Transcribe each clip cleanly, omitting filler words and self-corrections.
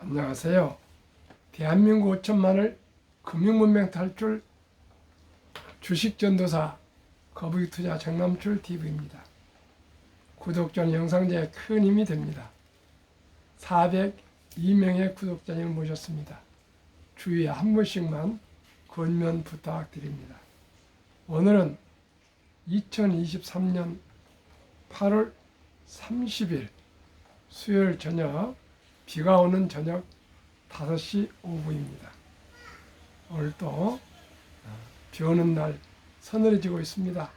안녕하세요. 대한민국 5천만을 금융문명 탈출 주식전도사 거북이투자 정남출 TV입니다. 구독자는 영상제에 큰 힘이 됩니다. 402명의 구독자님을 모셨습니다. 주위에 한 분씩만 권면 부탁드립니다. 오늘은 2023년 8월 30일 수요일 저녁, 비가 오는 저녁 5시 5분입니다. 오늘 또 비 오는 날 서늘해지고 있습니다.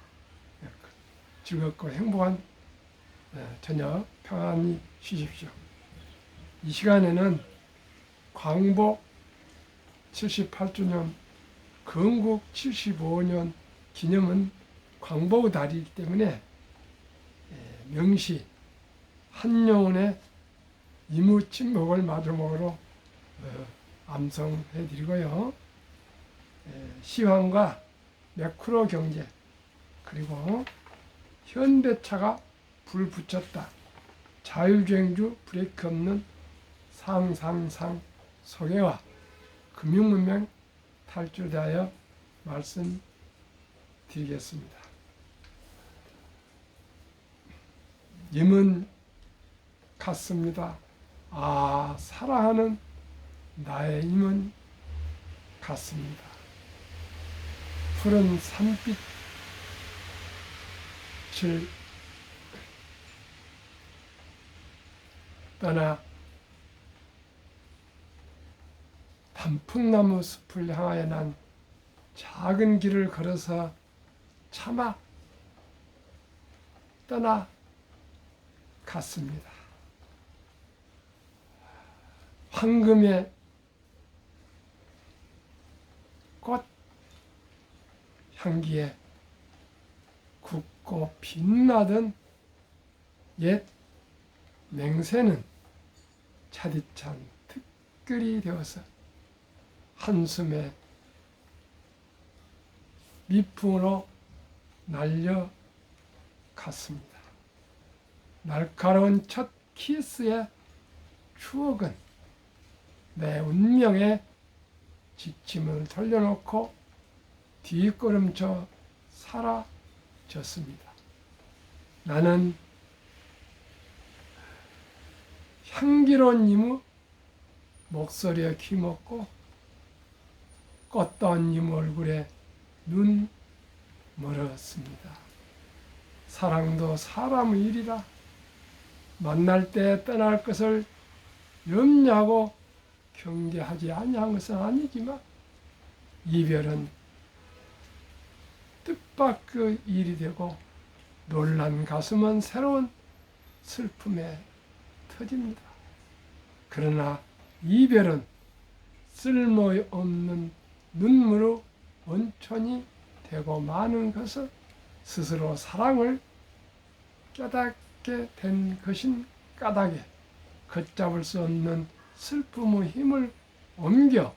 즐겁고 행복한 저녁 평안히 쉬십시오. 이 시간에는 광복 78주년, 건국 75년 기념은 광복의 달이기 때문에 명시 한용운의 이무침묵을 마지막으로 암송해드리고요. 시황과 매크로 경제, 그리고 현대차가 불 붙였다, 자율주행주 브레이크 없는 상상상 소개와 금융문명 탈출에 대하여 말씀드리겠습니다. 님은 같습니다. 사랑하는 나의 힘은 같습니다. 푸른 산빛을 떠나 단풍나무 숲을 향하여 난 작은 길을 걸어서 차마 떠나 갔습니다. 황금의 꽃 향기에 굵고 빛나던 옛 맹세는 차디찬 특글이 되어서 한숨에 미풍으로 날려갔습니다. 날카로운 첫 키스의 추억은 내 운명에 지침을 돌려놓고 뒤걸음쳐 사라졌습니다. 나는 향기로운 이무 목소리에 귀먹고 꽃다운 이무 얼굴에 눈 멀었습니다. 사랑도 사람의 일이다. 만날 때 떠날 것을 염려하고 경계하지 아니한 것은 아니지만 이별은 뜻밖의 일이 되고 놀란 가슴은 새로운 슬픔에 터집니다. 그러나 이별은 쓸모없는 눈물로 온천이 되고 마는 것은 스스로 사랑을 깨닫게 된 것인 까닭에 걷잡을 수 없는 슬픔의 힘을 옮겨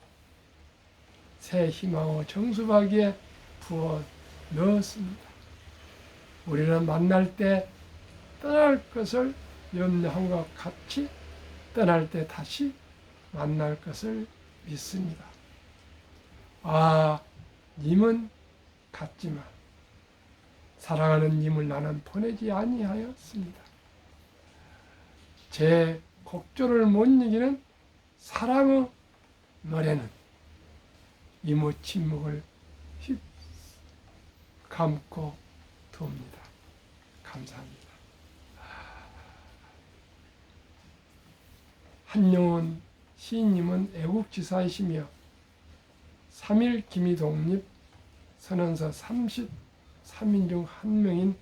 새 희망의 정수박이에 부어 넣었습니다. 우리는 만날 때 떠날 것을 염려함과 같이 떠날 때 다시 만날 것을 믿습니다. 님은 같지만 사랑하는 님을 나는 보내지 아니하였습니다. 제 곡조를 못 이기는 사랑의 노래는 이무 침묵을 감고 둡니다. 감사합니다. 한용운 시인님은 애국지사이시며 3.1 기미독립 선언서 33인 중 한 명인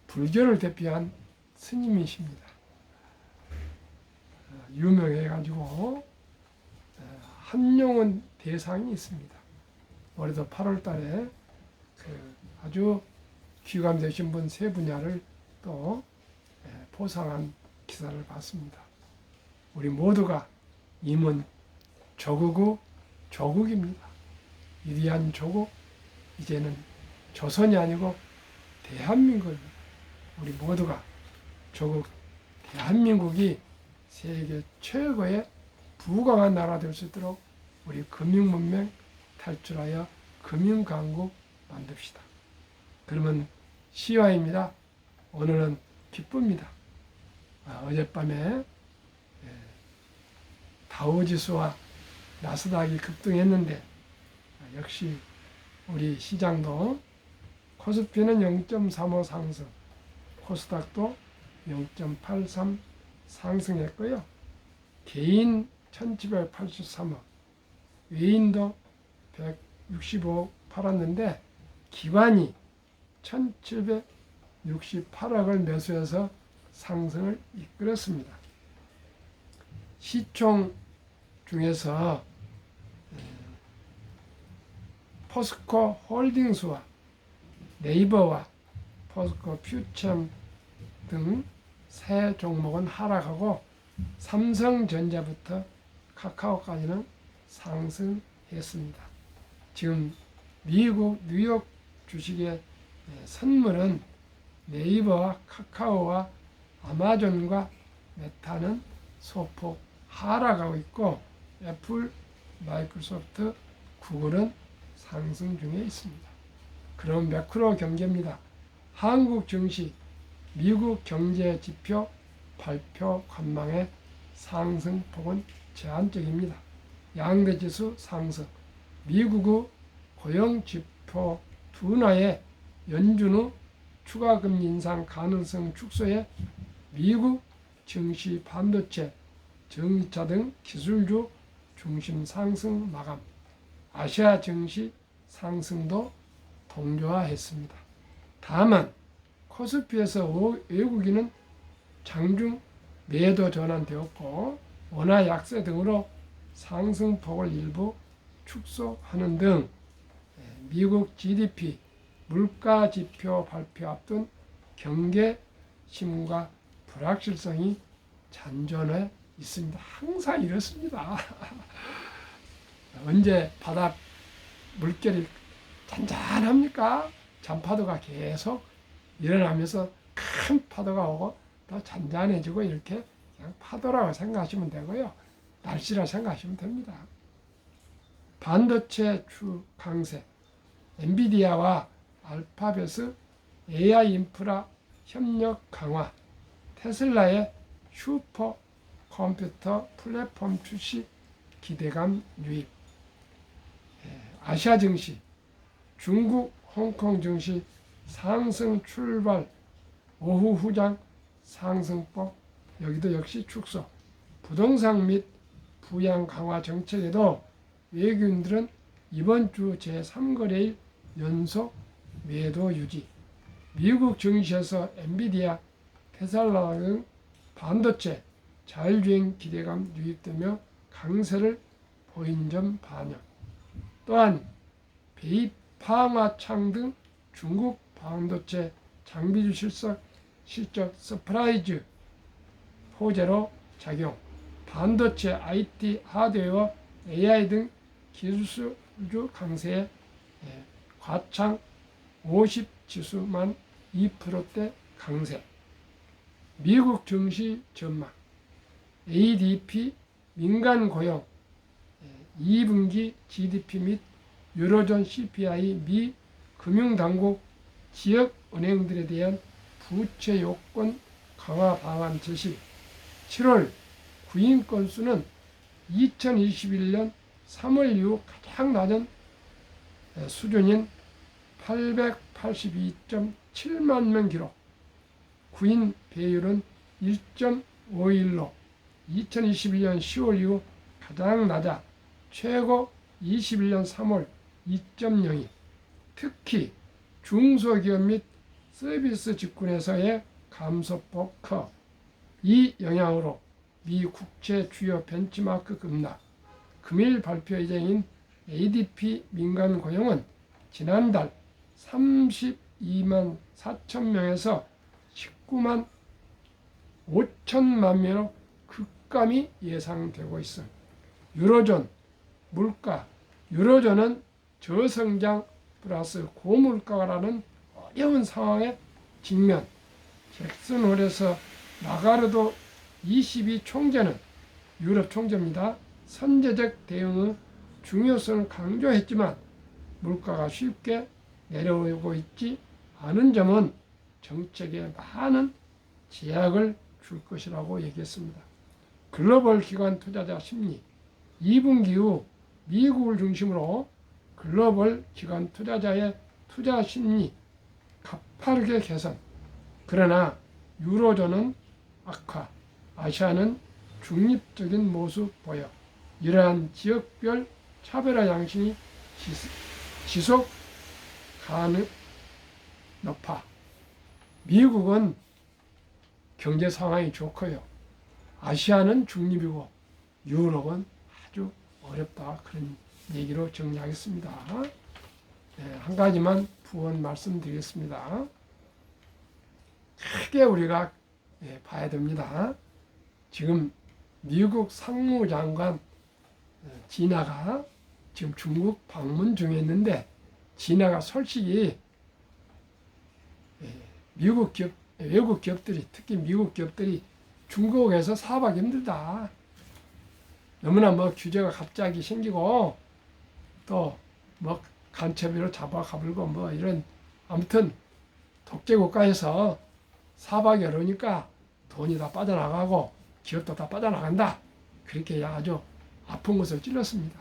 불교를 대표한 스님이십니다. 유명해가지고 한용운 대상이 있습니다. 올해도 8월 달에 아주 귀감이 되신 분 3분야를 또 포상한 기사를 봤습니다. 우리 모두가 임은 조국의 조국입니다. 위대한 조국, 이제는 조선이 아니고 대한민국입니다. 우리 모두가 조국 대한민국이 세계 최고의 부강한 나라 될 수 있도록 우리 금융문명 탈출하여 금융강국 만듭시다. 그러면 시화입니다. 오늘은 기쁩니다. 어젯밤에 다우지수와 나스닥이 급등했는데 역시 우리 시장도 코스피는 0.35 상승, 코스닥도 0.83 상승했고요. 개인 1783억, 외인도 165억 팔았는데 기관이 1768억을 매수해서 상승을 이끌었습니다. 시총 중에서 포스코 홀딩스와 네이버와 포스코 퓨처 등 세 종목은 하락하고 삼성전자부터 카카오까지는 상승했습니다. 지금 미국 뉴욕 주식의 선물은 네이버와 카카오와 아마존과 메타는 소폭 하락하고 있고 애플, 마이크로소프트, 구글은 상승 중에 있습니다. 그럼 매크로 경제입니다. 한국 증시, 미국 경제 지표 발표 관망의 상승폭은 제한적입니다. 양대지수 상승, 미국의 고용지표 둔화에 연준 후 추가금리 인상 가능성 축소에 미국 증시 반도체, 전기차 등 기술주 중심 상승 마감, 아시아 증시 상승도 동조화했습니다. 다만 코스피에서 외국인은 장중 매도 전환되었고 원화 약세 등으로 상승폭을 일부 축소하는 등 미국 GDP, 물가 지표 발표 앞둔 경계 신문과 불확실성이 잔존해 있습니다. 항상 이렇습니다. 언제 바다 물결이 잔잔합니까? 잔파도가 계속 일어나면서 큰 파도가 오고 또 잔잔해지고 이렇게 그냥 파도라고 생각하시면 되고요. 날씨라 생각하시면 됩니다. 반도체 추 강세, 엔비디아와 알파벳의 AI 인프라 협력 강화, 테슬라의 슈퍼 컴퓨터 플랫폼 출시 기대감 유입, 아시아 증시, 중국, 홍콩 증시 상승 출발, 오후 후장 상승폭, 여기도 역시 축소, 부동산 및 부양 강화 정책에도 외국인들은 이번 주 제3거래일 연속 매도 유지, 미국 증시에서 엔비디아, 테슬라 등 반도체 자율주행 기대감 유입되며 강세를 보인 점 반영, 또한 베이팡화창 등 중국 반도체 장비주 실적 서프라이즈 호재로 작용, 반도체 IT 하드웨어 AI 등 기술주 강세에 과창 50 지수만 2%대 강세, 미국 증시 전망, ADP 민간 고용, 2분기 GDP 및 유로존 CPI 미 금융당국 지역은행들에 대한 부채 요건 강화 방안 제시, 7월 구인 건수는 2021년 3월 이후 가장 낮은 수준인 882.7만 명 기록, 구인 배율은 1.51로 2021년 10월 이후 가장 낮아 최고 21년 3월 2.02, 특히 중소기업 및 서비스 직군에서의 감소폭 커. 이 영향으로 미 국채 주요 벤치마크 급락, 금일 발표 예정인 ADP 민간 고용은 지난달 32만 4천 명에서 19만 5천만 명으로 급감이 예상되고 있습니다. 유로존 물가, 유로존은 저성장 플러스 고물가라는 어려운 상황에 직면, 잭슨홀에서 라가르도 22 총재는 유럽 총재입니다. 선제적 대응의 중요성을 강조했지만 물가가 쉽게 내려오고 있지 않은 점은 정책에 많은 제약을 줄 것이라고 얘기했습니다. 글로벌 기관 투자자 심리 2분기 후 미국을 중심으로 글로벌 기관 투자자의 투자 심리 가파르게 개선. 그러나 유로존은 악화, 아시아는 중립적인 모습 보여. 이러한 지역별 차별화 양식이 지속 가능 높아. 미국은 경제 상황이 좋고요. 아시아는 중립이고 유럽은 아주 어렵다. 그런 얘기로 정리하겠습니다. 네, 한 가지만 부언 말씀드리겠습니다. 크게 우리가 봐야 됩니다. 지금 미국 상무장관 진화가 지금 중국 방문 중에 있는데 진화가 솔직히 미국 기업, 외국 기업들이 특히 미국 기업들이 중국에서 사업하기 힘들다. 너무나 규제가 갑자기 생기고 또 간첩으로 잡아가불고 이런 아무튼 독재 국가에서 사업하기 어려우니까 돈이 다 빠져나가고 기업도 다 빠져나간다. 그렇게 아주 아픈 것을 찔렀습니다.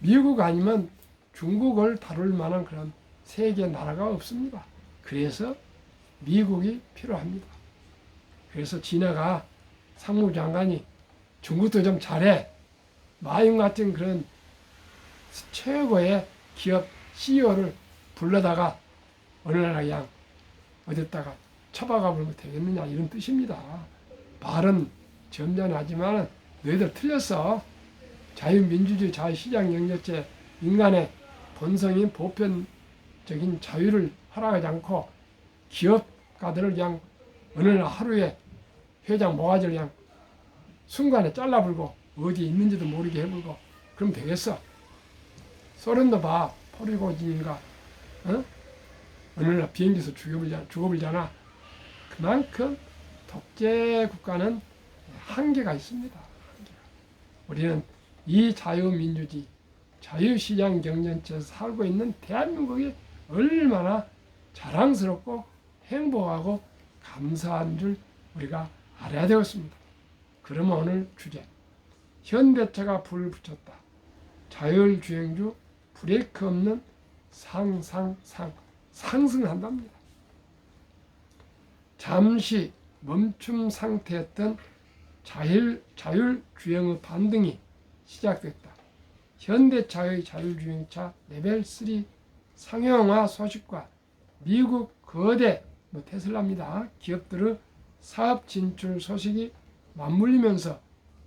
미국 아니면 중국을 다룰 만한 그런 세계 나라가 없습니다. 그래서 미국이 필요합니다. 그래서 진화가 상무장관이 중국도 좀 잘해. 마임 같은 그런 최고의 기업 CEO를 불러다가 어느 나라 그냥 어디다가 처박아 보면 되겠느냐 이런 뜻입니다. 말은 점잖하지만 너희들 틀렸어. 자유민주주의 자유시장 경제체 인간의 본성인 보편적인 자유를 허락하지 않고 기업가들을 그냥 어느 날 하루에 회장 모가지를 그냥 순간에 잘라불고 어디에 있는지도 모르게 해불고 그럼 되겠어. 소련도 봐. 포리고진인가 어느 날 비행기에서 죽어버리잖아. 그만큼 독재 국가는 한계가 있습니다. 우리는 이 자유민주주의, 자유시장 경제체에서 살고 있는 대한민국이 얼마나 자랑스럽고 행복하고 감사한 줄 우리가 알아야 되겠습니다. 그러면 오늘 주제, 현대차가 불을 붙였다. 자율주행주 브레이크 없는 상승한답니다. 잠시 멈춤 상태였던 자율주행의 반등이 시작됐다. 현대차의 자율주행차 레벨 3 상용화 소식과 미국 거대 테슬라입니다. 기업들의 사업 진출 소식이 맞물리면서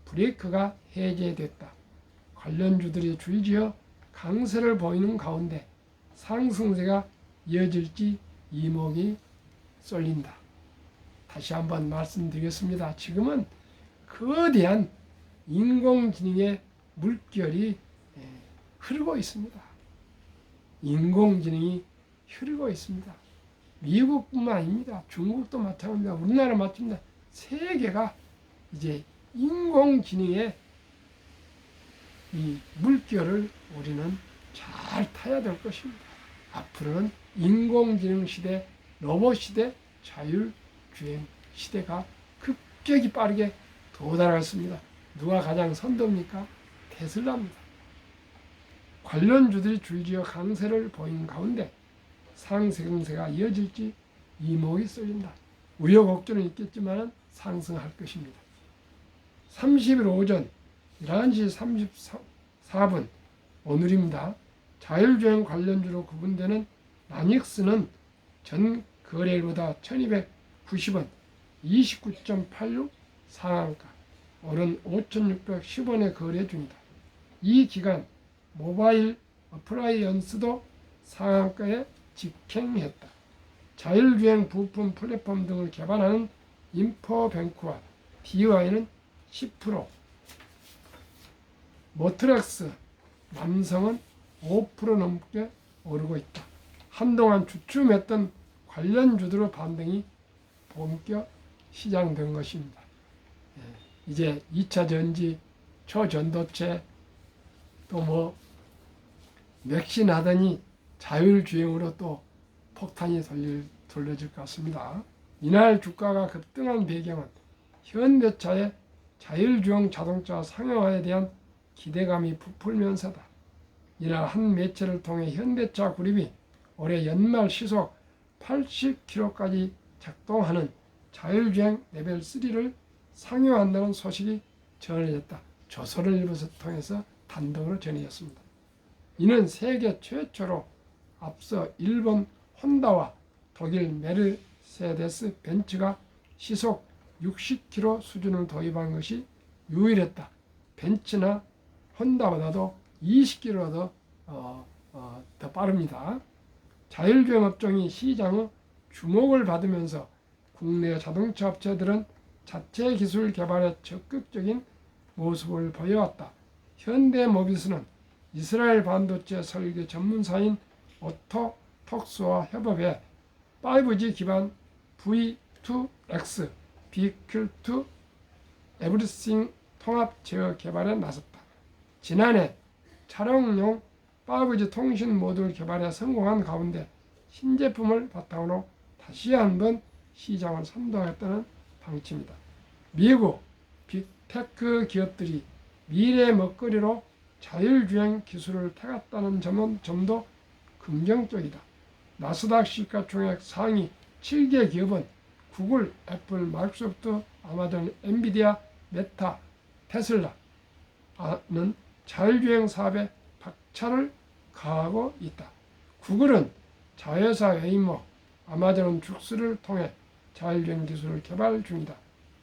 브레이크가 해제됐다. 관련주들이 줄지어 강세를 보이는 가운데 상승세가 이어질지 이목이 쏠린다. 다시 한번 말씀드리겠습니다. 지금은 거대한 인공지능의 물결이 흐르고 있습니다. 인공지능이 흐르고 있습니다. 미국뿐만 아닙니다. 중국도 마찬가지입니다. 우리나라 마찬가지입니다. 세계가 이제 인공지능의 이 물결을 우리는 잘 타야 될 것입니다. 앞으로는 인공지능 시대, 로봇 시대, 자율주행 시대가 급격히 빠르게 도달하겠습니다. 누가 가장 선도입니까? 테슬라입니다. 관련주들이 줄지어 강세를 보이는 가운데 상승세가 이어질지 이목이 쏠린다. 우여곡절은 있겠지만 상승할 것입니다. 30일 오전 11시 34분 오늘입니다. 자율주행 관련주로 구분되는 나닉스는 전 거래일보다 1290원 29.86 상한가 오른 5610원에 거래 중이다. 이 기간 모바일 어플라이언스도 상한가에 직행했다. 자율주행 부품 플랫폼 등을 개발하는 인포뱅크와 DY는 10%, 모트렉스, 남성은 5% 넘게 오르고 있다. 한동안 주춤했던 관련주들의 반등이 본격 시장된 것입니다. 이제 2차 전지, 초전도체, 또 뭐 맥신 하더니 자율주행으로 또 폭탄이 돌려질 것 같습니다. 이날 주가가 급등한 배경은 현대차의 자율주행 자동차 상용화에 대한 기대감이 부풀면서다. 이날 한 매체를 통해 현대차 그룹이 올해 연말 시속 80km까지 작동하는 자율주행 레벨 3를 상용한다는 소식이 전해졌다. 조선일보를 통해서 단독으로 전해졌습니다. 이는 세계 최초로 앞서 일본 혼다와 독일 메르세데스 벤츠가 시속 60km 수준을 도입한 것이 유일했다. 벤츠나 혼다보다도 20km 더 빠릅니다. 자율주행 업종이 시장의 주목을 받으면서 국내 자동차 업체들은 자체 기술 개발에 적극적인 모습을 보여왔다. 현대모비스는 이스라엘 반도체 설계 전문사인 오토톡스와 협업해 5G 기반 V2X Vehicle to Everything 통합 제어 개발에 나섰다. 지난해 차량용 5G 통신 모듈 개발에 성공한 가운데 신제품을 바탕으로 다시 한번 시장을 선도하겠다는 방침이다. 미국 빅테크 기업들이 미래 먹거리로 자율주행 기술을 태웠다는 점도 긍정적이다. 나스닥 시가총액 상위 7개 기업은 구글, 애플, 마이크로소프트, 아마존, 엔비디아, 메타, 테슬라는 자율주행 사업에 박차를 가하고 있다. 구글은 자회사 웨이모, 아마존은 죽스를 통해 자율주행 기술을 개발 중이다.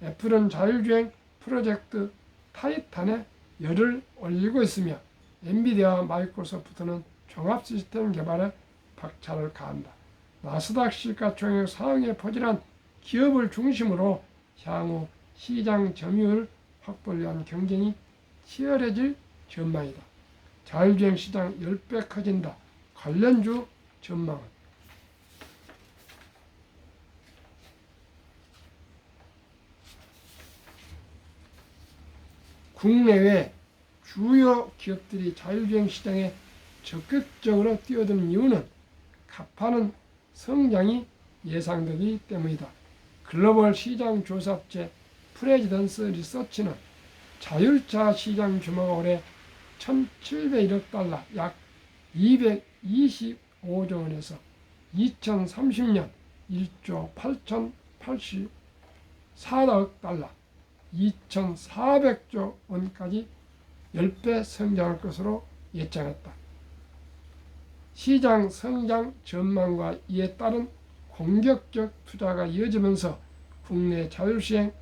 애플은 자율주행 프로젝트 타이탄에 열을 올리고 있으며 엔비디아와 마이크로소프트는 종합 시스템 개발에 박차를 가한다. 나스닥 시가총액 상위에 포진한 기업을 중심으로 향후 시장 점유율 확보를 위한 경쟁이 치열해질 전망이다. 자율주행 시장 10배 커진다. 관련주 전망은 국내외 주요 기업들이 자율주행 시장에 적극적으로 뛰어드는 이유는 가파른 성장이 예상되기 때문이다. 글로벌 시장 조사업체 프레지던스 리서치는 자율차 시장 규모가 올해 1,701억 달러, 약 225조 원에서 2030년 1조 8,084억 달러, 2,400조 원까지 10배 성장할 것으로 예상했다. 시장 성장 전망과 이에 따른 공격적 투자가 이어지면서 국내 자율주행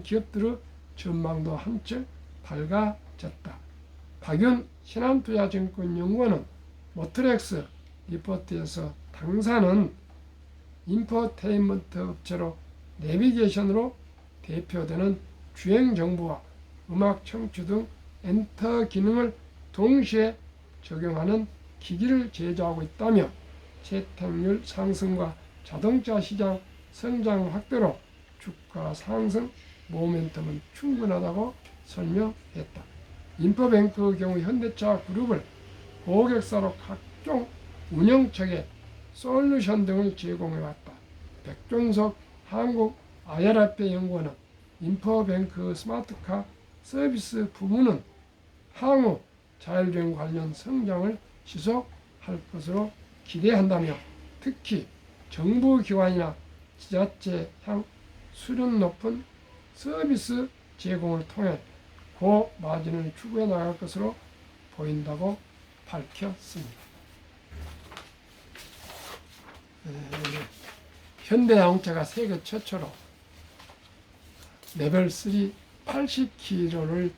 기업들의 전망도 한층 밝아졌다. 박윤 신한투자증권연구원은 모트렉스 리포트에서 당사는 인포테인먼트 업체로 내비게이션으로 대표되는 주행 정보와 음악 청취 등 엔터 기능을 동시에 적용하는 기기를 제조하고 있다며 채택률 상승과 자동차 시장 성장 확대로 주가 상승 모멘텀은 충분하다고 설명했다. 인포뱅크의 경우 현대차 그룹을 고객사로 각종 운영체계 솔루션 등을 제공해왔다. 백종석 한국 IRF 연구원은 인포뱅크 스마트카 서비스 부문은 향후 자율주행 관련 성장을 지속할 것으로 기대한다며 특히 정부기관이나 지자체 향 수준 높은 서비스 제공을 통해 고마진을 추구해 나갈 것으로 보인다고 밝혔습니다. 현대자동차가 세계 최초로 레벨 3 80km를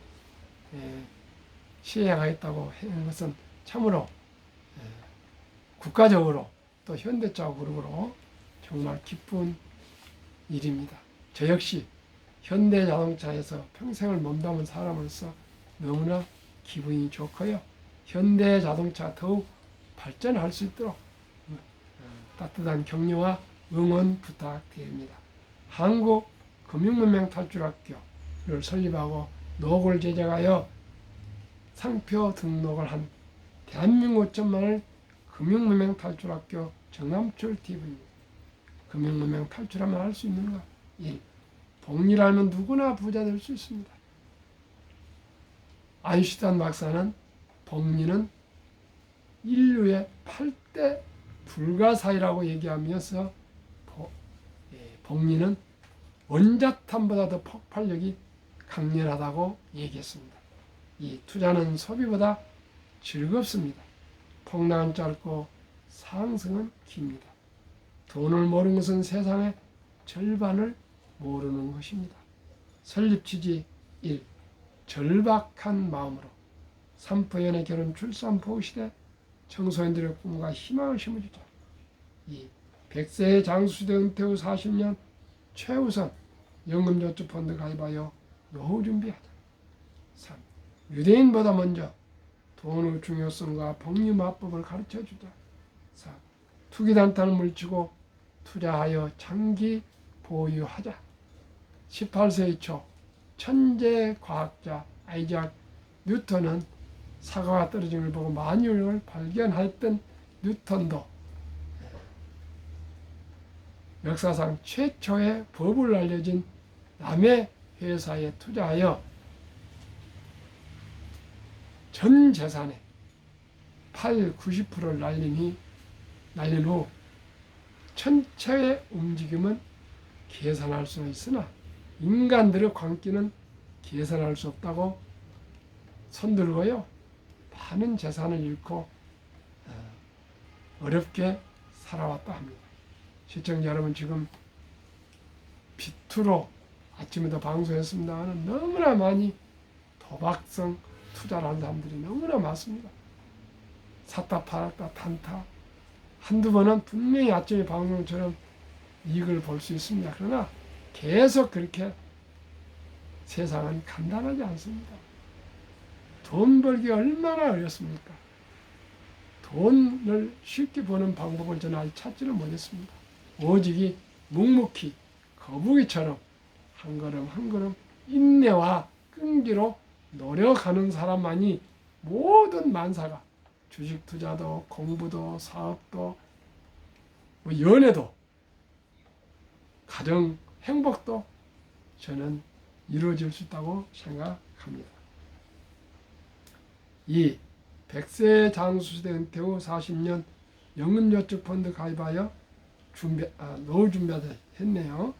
시행하겠다고 하는 것은 참으로 국가적으로 또 현대차 그룹으로 정말 기쁜 일입니다. 저 역시 현대자동차에서 평생을 몸담은 사람으로서 너무나 기분이 좋고요. 현대자동차 더욱 발전할 수 있도록 따뜻한 격려와 응원 부탁드립니다. 한국 금융문명 탈출학교를 설립하고 노고를 제작하여 상표 등록을 한 대한민국 천만을 금융문명 탈출학교 정남철 TV입니다. 금융문명 탈출하면 할 수 있는 것 1. 복리를 알면 누구나 부자 될 수 있습니다. 아인슈타인 박사는 복리는 인류의 8대 불가사의라고 얘기하면서 복리는 원자탄보다 더 폭발력이 강렬하다고 얘기했습니다. 이 투자는 소비보다 즐겁습니다. 폭락은 짧고 상승은 깁니다. 돈을 모르는 것은 세상의 절반을 모르는 것입니다. 설립 취지 1. 절박한 마음으로 산포연의 결혼 출산 보호 시대 청소년들의 꿈과 희망을 심어주자. 2. 100세의 장수시대 은퇴 후 40년 최우선 연금저축펀드 가입하여 노후 준비하자. 3. 유대인보다 먼저 돈의 중요성과 복리 마법을 가르쳐주자. 4. 투기단타는 물치고 투자하여 장기 보유하자. 18세기 초 천재 과학자 아이작 뉴턴은 사과가 떨어진 걸 보고 만유를 발견했던 뉴턴도 역사상 최초의 법을 알려진 남의 회사에 투자하여 전 재산의 90%를 날린 후 천체의 움직임은 계산할 수는 있으나 인간들의 광기는 계산할 수 없다고 손들고요. 많은 재산을 잃고 어렵게 살아왔다 합니다. 시청자 여러분, 지금 비투로 아침에도 방송했습니다만 너무나 많이 도박성 투자를 한 사람들이 너무나 많습니다. 샀다 팔았다 단타 한두 번은 분명히 아침에 방송처럼 이익을 볼 수 있습니다. 그러나 계속 그렇게 세상은 간단하지 않습니다. 돈 벌기 얼마나 어렵습니까? 돈을 쉽게 버는 방법을 저는 아직 찾지를 못했습니다. 오직이 묵묵히 거북이처럼 한 걸음 한 걸음 인내와 끈기로 노력하는 사람만이 모든 만사가 주식 투자도 공부도 사업도 연애도 가정 행복도 저는 이루어질 수 있다고 생각합니다. 2. 100세 장수시대 은퇴 후 40년 연금저축펀드 가입하여 노후 준비하다 했네요.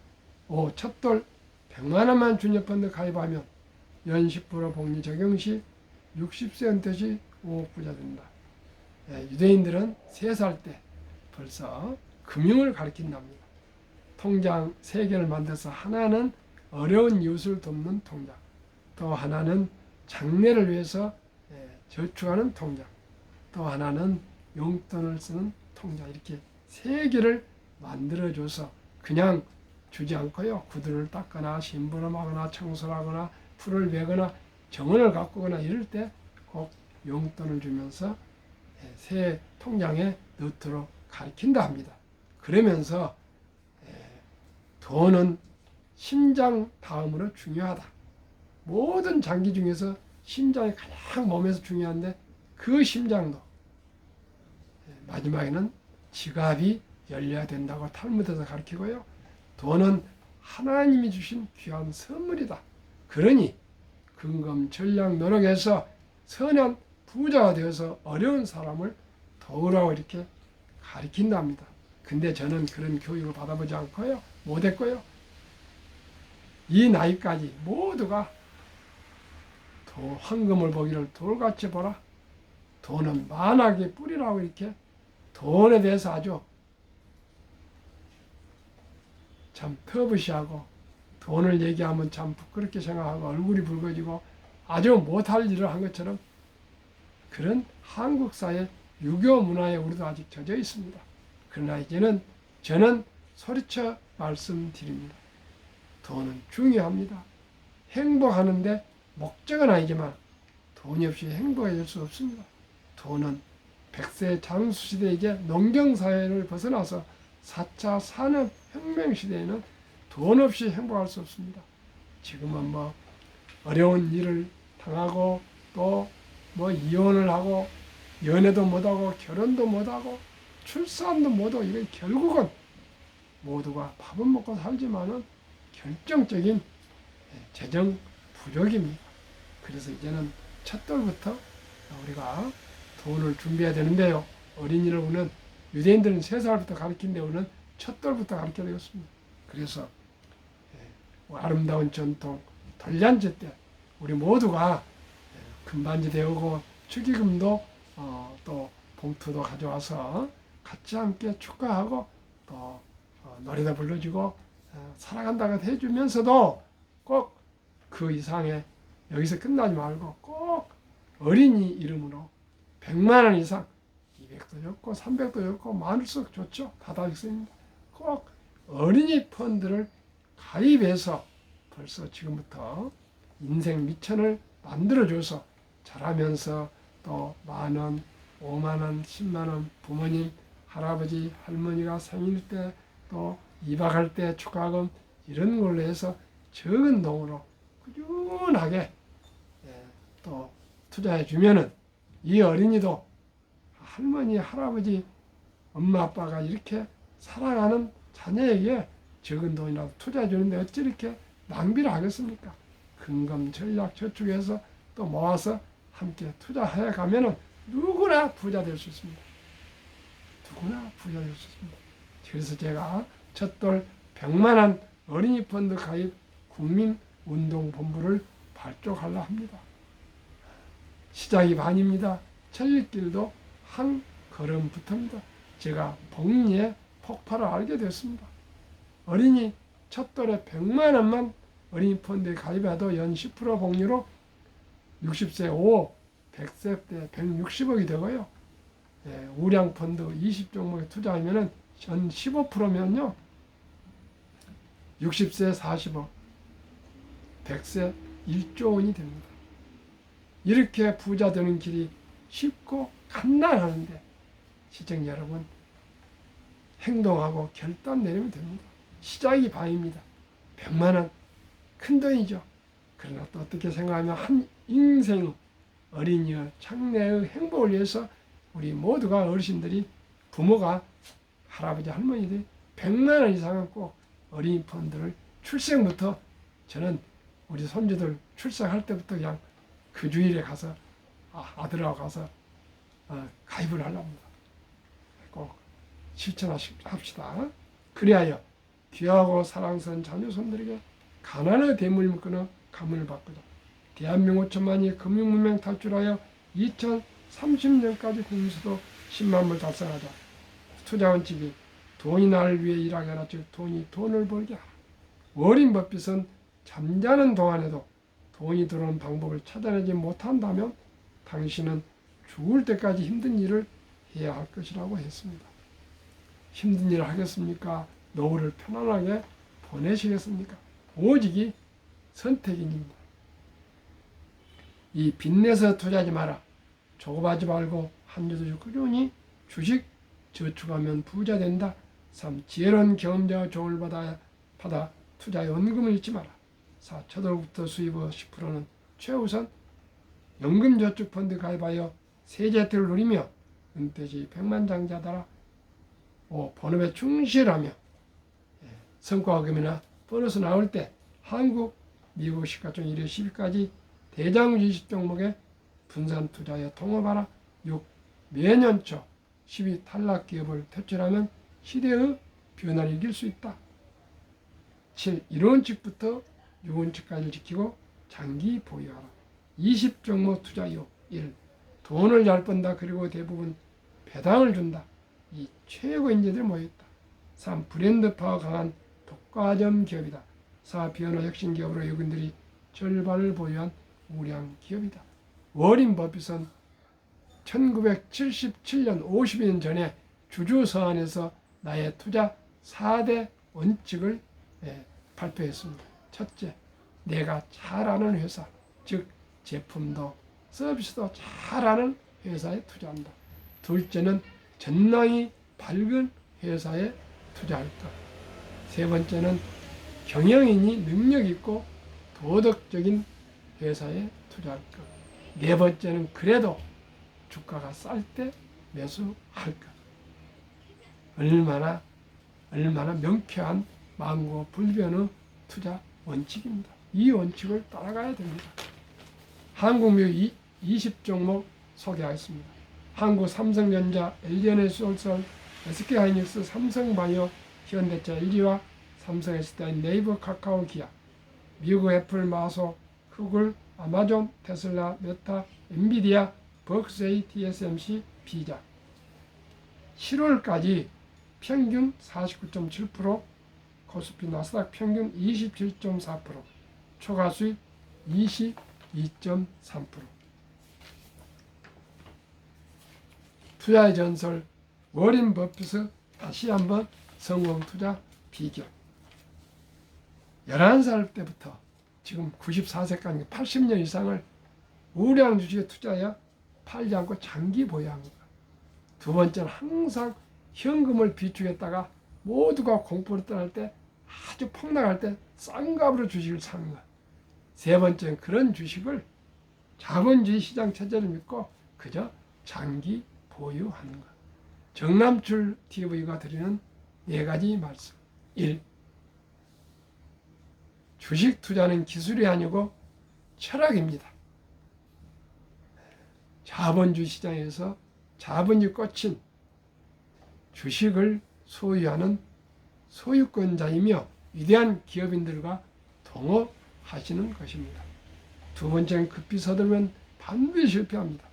5. 첫돌 100만 원만 주녀펀드 가입하면 연 10% 복리 적용 시 60세 은퇴 시 5억 부자 된다. 유대인들은 3살 때 벌써 금융을 가르친답니다. 통장 3개를 만들어서 하나는 어려운 이웃을 돕는 통장, 또 하나는 장래를 위해서 저축하는 통장, 또 하나는 용돈을 쓰는 통장, 이렇게 3개를 만들어줘서 그냥 주지 않고요. 구두를 닦거나 심부름하거나 청소를 하거나 풀을 베거나 정원을 가꾸거나 이럴 때 꼭 용돈을 주면서 새 통장에 넣도록 가르친다 합니다. 그러면서 돈은 심장 다음으로 중요하다. 모든 장기 중에서 심장이 가장 몸에서 중요한데 그 심장도 마지막에는 지갑이 열려야 된다고 탈무드에서 가르치고요. 돈은 하나님이 주신 귀한 선물이다. 그러니 근검 전략 노력해서 선한 부자가 되어서 어려운 사람을 도우라고 이렇게 가르친답니다. 근데 저는 그런 교육을 받아보지 않고요. 못했고요. 이 나이까지 모두가 황금을 보기를 돌같이 보라. 돈은 만하게 뿌리라고 이렇게 돈에 대해서 아주 참 터부시하고 돈을 얘기하면 참 부끄럽게 생각하고 얼굴이 붉어지고 아주 못할 일을 한 것처럼 그런 한국 사회 유교 문화에 우리도 아직 젖어 있습니다. 그러나 이제는 저는 소리쳐 말씀드립니다. 돈은 중요합니다. 행복하는데 목적은 아니지만 돈이 없이 행복해질 수 없습니다. 돈은 100세 장수시대 이제 농경사회를 벗어나서 4차 산업혁명 시대에는 돈 없이 행복할 수 없습니다. 지금은 뭐 어려운 일을 당하고 또 뭐 이혼을 하고 연애도 못하고 결혼도 못하고 출산도 못하고 이게 결국은 모두가 밥은 먹고 살지만은 결정적인 재정 부족입니다. 그래서 이제는 첫돌부터 우리가 돈을 준비해야 되는데요. 어린이를 우는 유대인들은 3살부터 가르친데 우는 첫돌부터 가르쳐야 되겠습니다. 그래서 아름다운 전통 돌잔치 때 우리 모두가 금반지 데우고 축의금도 또 봉투도 가져와서 같이 함께 축하하고 또 노래도 불러주고 사랑한다고 해주면서도 꼭 그 이상의 여기서 끝나지 말고 꼭 어린이 이름으로 100만 원 이상 200도 좋고 300도 좋고 많을수록 좋죠. 다다익선입니다. 꼭 어린이 펀드를 가입해서 벌써 지금부터 인생 미천을 만들어줘서 자라면서 또 10,000원, 50,000원, 10,000원 부모님, 할아버지, 할머니가 생일 때 또 이박할 때 축하금 이런 걸로 해서 적은 돈으로 꾸준하게 또 투자해 주면은 이 어린이도 할머니, 할아버지, 엄마, 아빠가 이렇게 사랑하는 자녀에게 적은 돈이라도 투자해 주는데 어찌 이렇게 낭비를 하겠습니까? 근검 전략 저축해서 또 모아서 함께 투자해 가면은 누구나 부자 될 수 있습니다. 누구나 부자 될 수 있습니다. 그래서 제가 첫돌 100만 원 어린이 펀드 가입 국민운동본부를 발족하려 합니다. 시작이 반입니다. 천리길도 한 걸음부터입니다. 제가 복리의 폭발을 알게 됐습니다. 어린이 첫돌에 100만 원만 어린이 펀드에 가입해도 연 10% 복리로 60세 5억, 100세 때 160억이 되고요. 우량 펀드 20종목에 투자하면은 연 15%면요. 60세 40억, 100세 1조 원이 됩니다. 이렇게 부자 되는 길이 쉽고 간단하는데 시청자 여러분 행동하고 결단 내리면 됩니다. 시작이 반입니다. 100만 원 큰 돈이죠. 그러나 또 어떻게 생각하면 한 인생 어린이의 장래의 행복을 위해서 우리 모두가 어르신들이 부모가 할아버지 할머니들이 100만 원 이상은 꼭 어린이 펀드를 출생부터 저는 우리 손주들 출생할 때부터 그냥 그 주일에 가서 아들하고 가서 가입을 하려고 합니다. 꼭 실천합시다. 그리하여 귀하고 사랑스러운 자녀손들에게 가난의 대물림을 끊어 가문을 바꾸자. 대한민국 5천만이 금융문명 탈출하여 2030년까지 국민수도 10만을 달성하자. 투자원칙이 돈이 나를 위해 일하게 하라. 즉 돈이 돈을 벌게 하라. 워린 버핏은 잠자는 동안에도 돈이 들어오는 방법을 찾아내지 못한다면 당신은 죽을 때까지 힘든 일을 해야 할 것이라고 했습니다. 힘든 일을 하겠습니까? 노후를 편안하게 보내시겠습니까? 오직이 선택입니다. 이 빚내서 투자하지 마라. 조급하지 말고 한 주도 꾸준히 주식 저축하면 부자 된다. 3. 지혜로운 경험자의 조언을 받아 투자에 원금을 잃지 마라. 4. 첫월부터 수입의 10%는 최우선 연금저축펀드 가입하여 세제 혜택을 누리며 은퇴 시 백만장자다라. 5. 본업에 충실하며 성과금이나 보너스 나올 때 한국, 미국 시가총 1회 10위까지 대장 주식 종목에 분산 투자에 통합하라. 6. 매년 초 10위 탈락 기업을 퇴출하면 시대의 변화를 이길 수 있다. 7. 1원칙부터 6원칙까지 지키고 장기 보유하라. 20종목 투자 요 1. 돈을 잘 번다. 그리고 대부분 배당을 준다. 2. 최고 인재들이 모여있다. 3. 브랜드파워 강한 독과점 기업이다. 4. 비언어 혁신 기업으로 외국인들이 절반을 보유한 우량 기업이다. 워린 버핏은 1977년 50년 전에 주주서한에서 나의 투자 4대 원칙을 발표했습니다. 첫째, 내가 잘 아는 회사, 즉 제품도 서비스도 잘 아는 회사에 투자한다. 둘째는 전망이 밝은 회사에 투자할 것. 세 번째는 경영인이 능력 있고 도덕적인 회사에 투자할 것. 네 번째는 그래도 주가가 쌀 때 매수할 것. 얼마나 명쾌한 망고 불변의 투자 원칙입니다. 이 원칙을 따라가야 됩니다. 한국미국 20종목 소개하겠습니다. 한국 삼성전자, LG에너지솔루션, SK하이닉스, 삼성바이오, 현대차, LG와 삼성 SDI, 네이버, 카카오, 기아, 미국 애플, 마소, 구글, 아마존, 테슬라, 메타, 엔비디아, 버크세이, TSMC, 비자. 7월까지 평균 49.7%, 코스피 나스닥 평균 27.4%, 초과 수익 22.3%. 투자의 전설 워렌 버핏의 다시 한번 성공 투자 비결. 11살 때부터 지금 94세까지 80년 이상을 우량 주식에 투자하여 팔지 않고 장기 보유한 것. 두 번째는 항상 현금을 비축했다가 모두가 공포를 떠날 때 아주 폭락할 때 싼 값으로 주식을 사는 것. 세 번째는 그런 주식을 자본주의 시장 체제를 믿고 그저 장기 보유하는 것. 정남출 TV가 드리는 네 가지 말씀. 1. 주식 투자는 기술이 아니고 철학입니다. 자본주의 시장에서 자본이 꽂힌 주식을 소유하는 소유권자이며 위대한 기업인들과 동업하시는 것입니다. 두 번째는 급히 서두르면 반드시 실패합니다.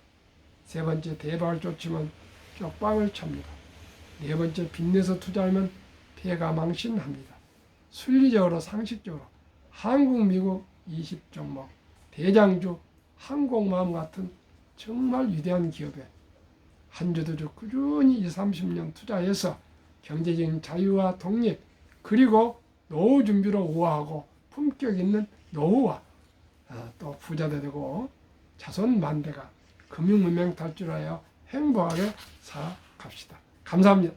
세 번째, 대박을 쫓으면 쪽방을 찹니다. 네 번째, 빚내서 투자하면 폐가 망신합니다. 순리적으로 상식적으로 한국, 미국 20종목, 대장주, 항공모함 같은 정말 위대한 기업에 한 주도 꾸준히 20, 30년 투자해서 경제적인 자유와 독립, 그리고 노후 준비로 우아하고 품격 있는 노후와 또 부자도 되고 자손 만대가 금융문명 탈출하여 행복하게 살아갑시다. 감사합니다.